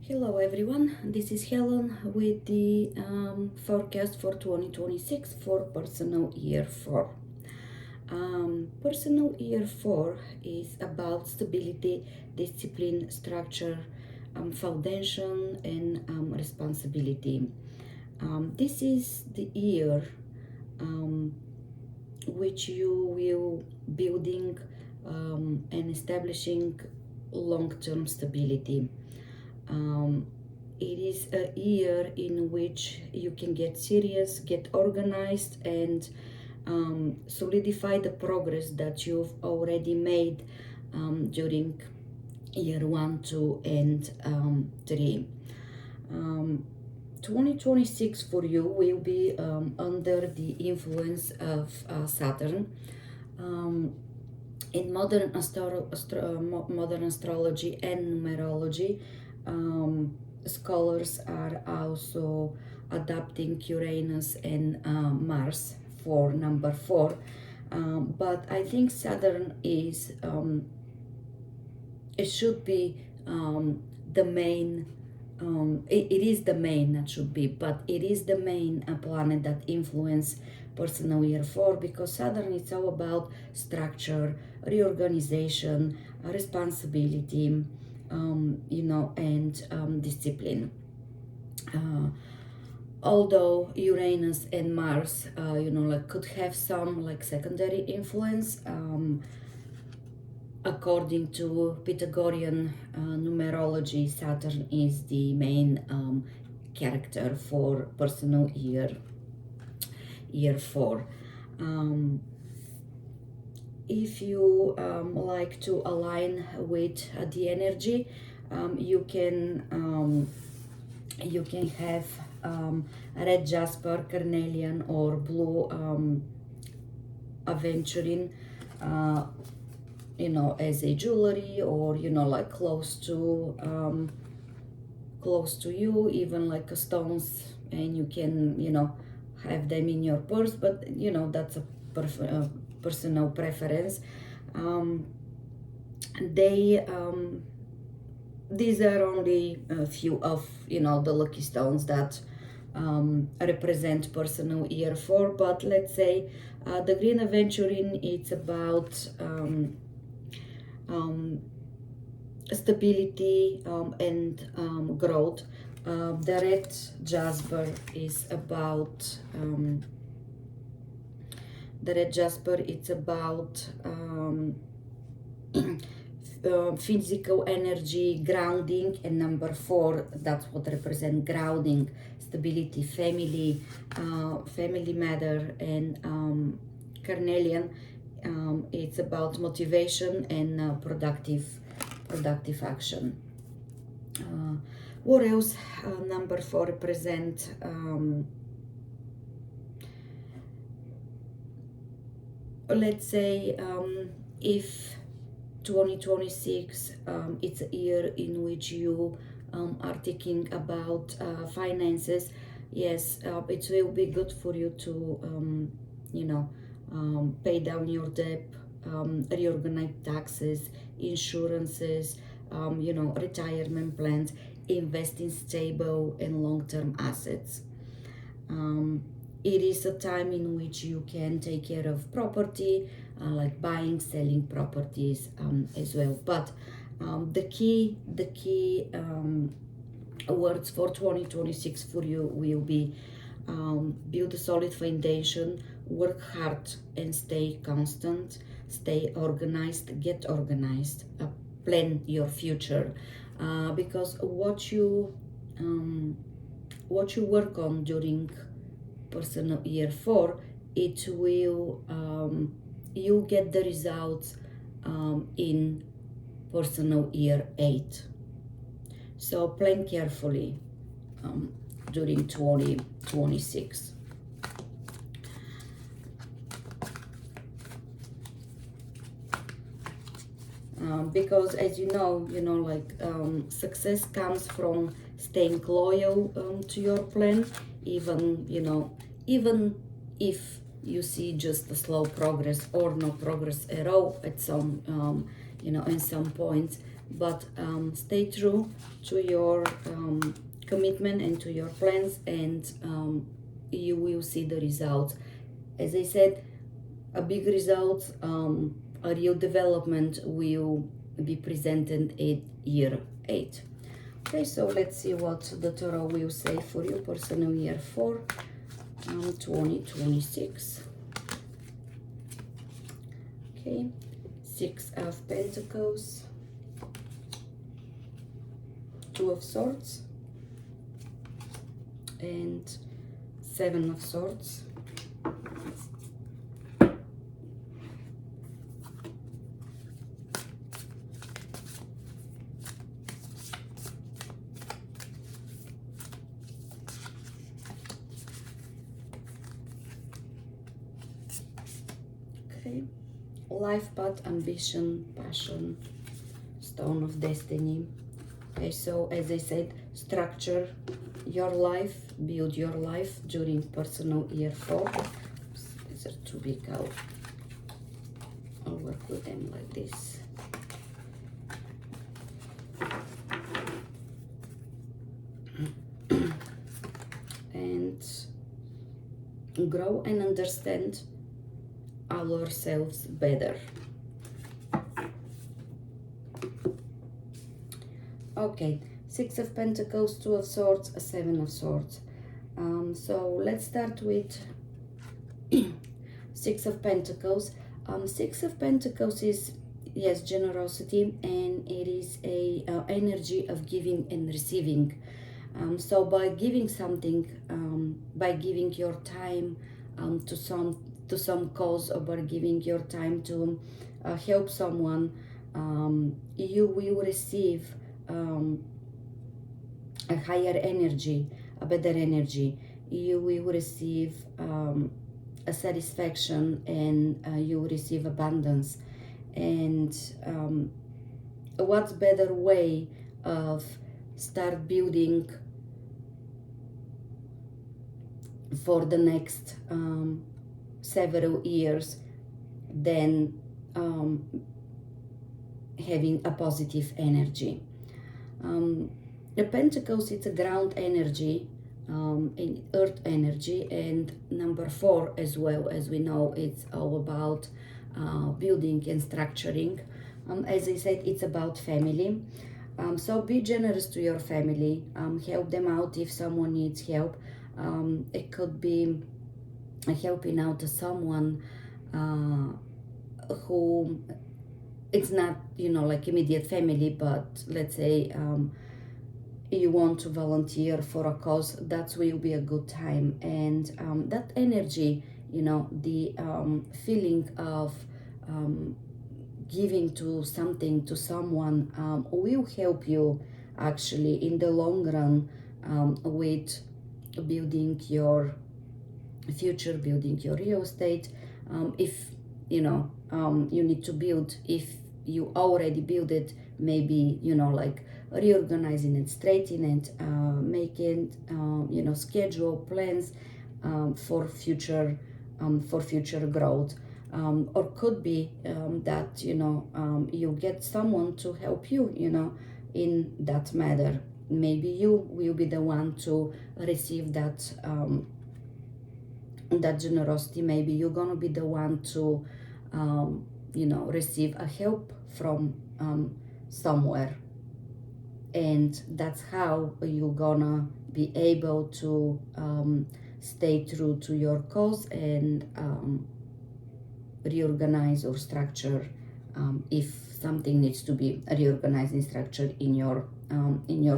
Hello everyone, this is Helen with the forecast for 2026 for personal year 4. Personal year 4 is about stability, discipline, structure, foundation, and responsibility. This is the year which you will building and establishing long-term stability. It is a year in which you can get serious, get organized, and solidify the progress that you've already made during year 1, 2, and 3. 2026 for you will be under the influence of Saturn. In modern astrology and numerology, scholars are also adapting Uranus and Mars for number 4, but I think Saturn is it should be the main. It is the main, not should be, but it is the main planet that influence personal year 4, because Saturn is all about structure, reorganization, responsibility, and discipline. Although Uranus and Mars, could have some secondary influence. According to Pythagorean numerology, Saturn is the main character for personal year 4. If you like to align with the energy, you can have red jasper, carnelian, or blue aventurine, as a jewelry, or close to you, even like stones, and you can have them in your purse, but that's a personal preference. These are only a few of the lucky stones that represent personal year 4, but let's say the green aventurine, it's about stability and growth. The red jasper is about it's about physical energy, grounding, and number 4, that's what represents grounding, stability, family matter, and carnelian, it's about motivation and productive action. What else? Number 4 represent let's say if 2026 it's a year in which you are thinking about finances, yes, it will be good for you to pay down your debt, reorganize taxes, insurances, retirement plans, invest in stable and long-term assets. It is a time in which you can take care of property, like buying, selling properties as well. But the key words for 2026 for you will be build a solid foundation, work hard and stay constant, stay organized, get organized, plan your future, because what you work on during personal year 4, it will you get the results in personal year 8. So plan carefully during 2026. Because as you know, success comes from staying loyal to your plan, even if you see just a slow progress or no progress at all at some in some points, but stay true to your commitment and to your plans, and you will see the results. As I said, a big result, a real development will be presented at year 8. Okay, so let's see what the tarot will say for your personal year for 2026. Okay, 6 of Pentacles, 2 of Swords, and 7 of Swords. Okay, life path, ambition, passion, stone of destiny. Okay, so as I said, structure your life, build your life during personal year 4. Oops, these are too big. I'll work with them like this. And grow and understand ourselves better. Okay, 6 of Pentacles, 2 of Swords, a 7 of Swords. So let's start with 6 of Pentacles. 6 of Pentacles is, yes, generosity, and it is a energy of giving and receiving. So by giving something, by giving your time to some cause, or by giving your time to help someone, you will receive a higher energy, a better energy. You will receive a satisfaction, and you will receive abundance. And what's better way of start building for the next several years than having a positive energy. The Pentacles, it's a ground energy, and earth energy, and number 4 as well, as we know, it's all about building and structuring. As I said, it's about family. So be generous to your family, help them out if someone needs help. It could be helping out to someone who it's not, you know, like immediate family, but let's say you want to volunteer for a cause. That will be a good time. And that energy, you know, the feeling of giving to something to someone will help you actually in the long run with building your future, building your real estate. If you know you need to build, if you already build it, maybe, you know, like reorganizing it, straightening it, making you know, schedule plans for future growth. Or could be that, you know, you get someone to help you, you know, in that matter. Maybe you will be the one to receive that that generosity. Maybe you're gonna be the one to you know, receive a help from somewhere, and that's how you're gonna be able to stay true to your cause and reorganize or structure if something needs to be reorganized and structured in your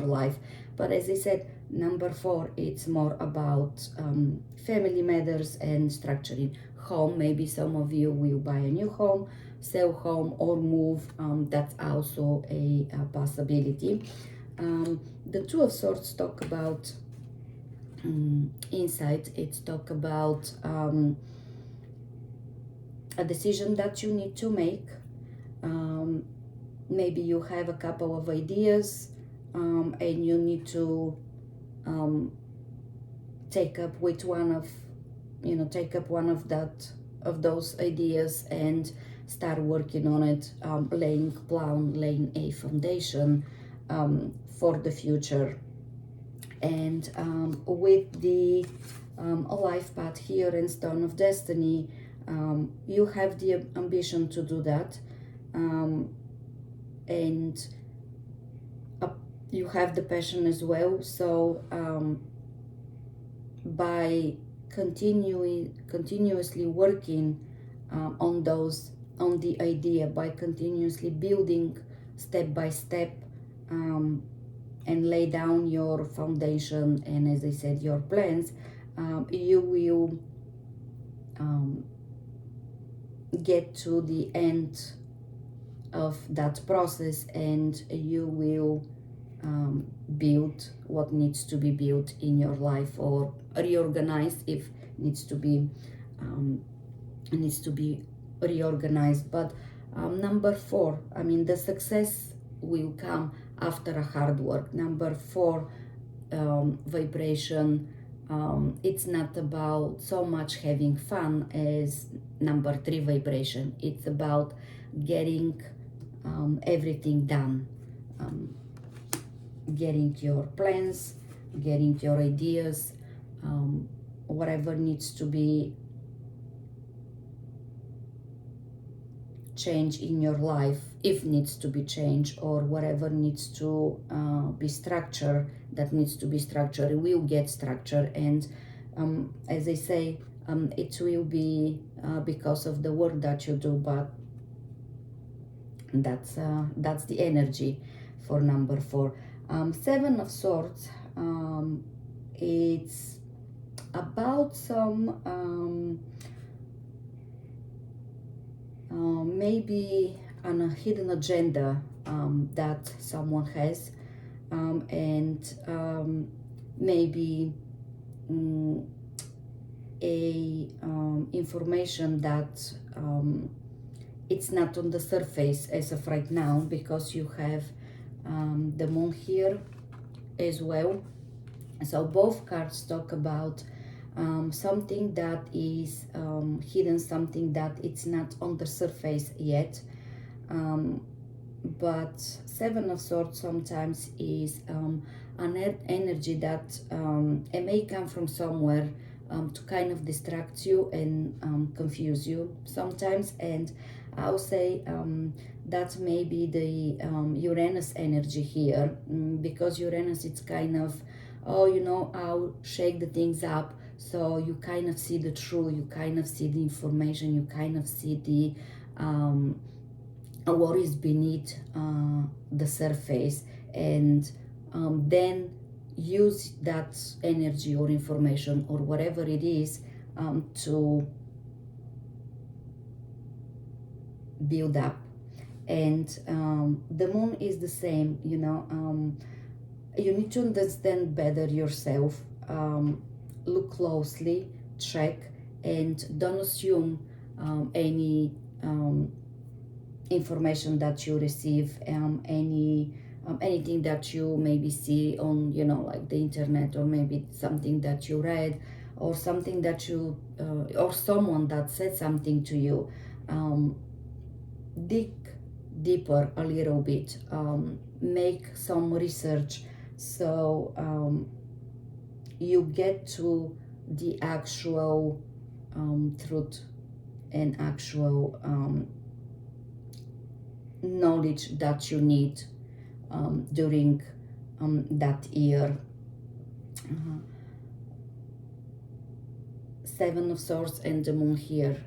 life. But as I said, number 4, it's more about family matters and structuring home. Maybe some of you will buy a new home, sell home, or move. That's also a possibility. The 2 of Swords talk about insight. It's talk about a decision that you need to make. Maybe you have a couple of ideas and you need to take up with one of, you know, take up one of those ideas and start working on it, laying a foundation for the future. And with the life path here in Stone of Destiny, you have the ambition to do that, and you have the passion as well. So by continuously working on the idea, by continuously building step by step, and lay down your foundation, and as I said, your plans, you will get to the end of that process, and you will build what needs to be built in your life, or reorganize if needs to be reorganized. But number 4, I mean, the success will come after a hard work. Number 4 vibration, it's not about so much having fun as number 3 vibration. It's about getting everything done, getting your plans, getting your ideas, whatever needs to be changed in your life, if needs to be changed, or whatever needs to be structured, that needs to be structured, it will get structured. And as I say, it will be because of the work that you do, but that's the energy for number 4. 7 of Swords, it's about some maybe a hidden agenda that someone has, and maybe a information that it's not on the surface as of right now, because you have the moon here as well. So both cards talk about something that is hidden, something that it's not on the surface yet. But 7 of Swords sometimes is an energy that it may come from somewhere to kind of distract you and confuse you sometimes. And I'll say that may be the Uranus energy here, because Uranus, it's kind of, oh, you know, I'll shake the things up, so you kind of see the truth, you kind of see the information, you kind of see the what is beneath the surface, and then use that energy or information or whatever it is to build up. And the moon is the same, you know. You need to understand better yourself, look closely, check, and don't assume any information that you receive, anything that you maybe see on, you know, like the internet, or maybe something that you read, or something that you or someone that said something to you. Dig deeper a little bit, make some research, so you get to the actual truth and actual knowledge that you need during that year. 7 of Swords and the moon here,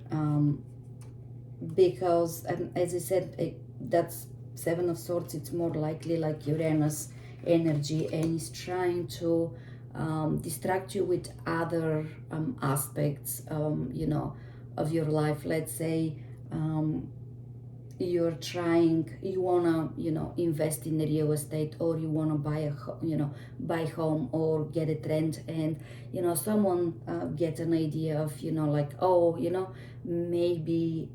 because as I said, that's 7 of Swords, it's more likely like Uranus energy, and it's trying to distract you with other aspects, you know, of your life. Let's say you wanna, you know, invest in real estate, or you wanna buy buy home or get a rent, and you know, someone get an idea of, you know, like, oh, you know, maybe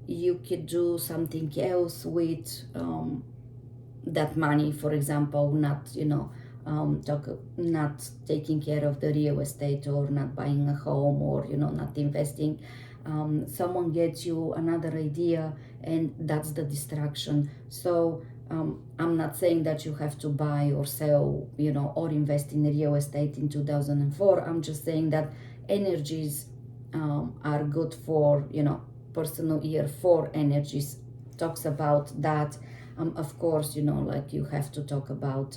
you could do something else with that money, for example, not, you know, not taking care of the real estate, or not buying a home, or, you know, not investing Someone gets you another idea, and that's the distraction. So I'm not saying that you have to buy or sell, or invest in real estate in 2004. I'm just saying that energies are good for, personal year 4 energies talks about that. Of course, like you have to talk about,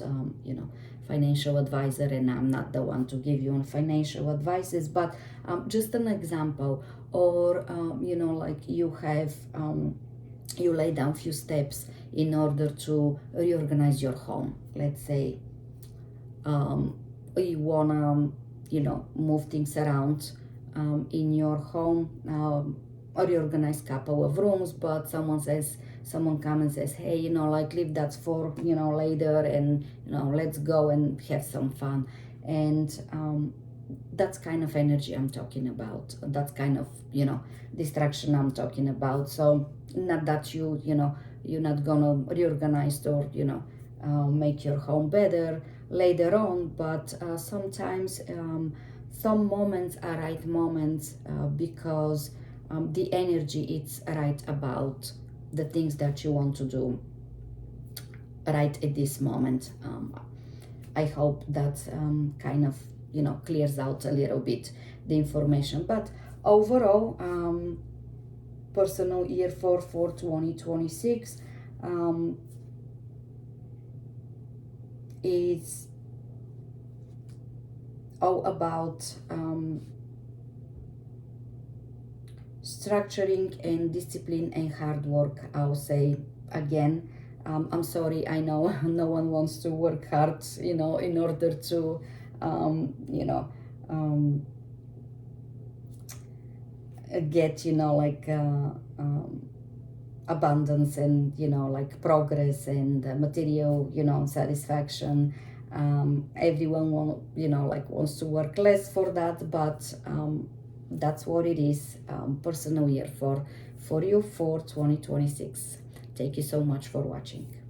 financial advisor, and I'm not the one to give you on financial advices, but just an example. Or, like you lay down few steps in order to reorganize your home. Let's say you wanna, move things around in your home, or reorganize couple of rooms, but someone comes and says, hey, like leave that for, later, and let's go and have some fun. And that's kind of energy I'm talking about. That's kind of, distraction I'm talking about. So not that you're not gonna reorganize or, make your home better later on, but sometimes some moments are right moments, because the energy is right about the things that you want to do right at this moment. I hope that kind of, clears out a little bit the information. But overall, personal year for 2026 is all about structuring and discipline and hard work. I'll say again, I'm sorry, I know no one wants to work hard, in order to get, like abundance, and like progress, and material, satisfaction. Everyone wants to work less for that, but that's what it is. Personal year for you for 2026. Thank you so much for watching.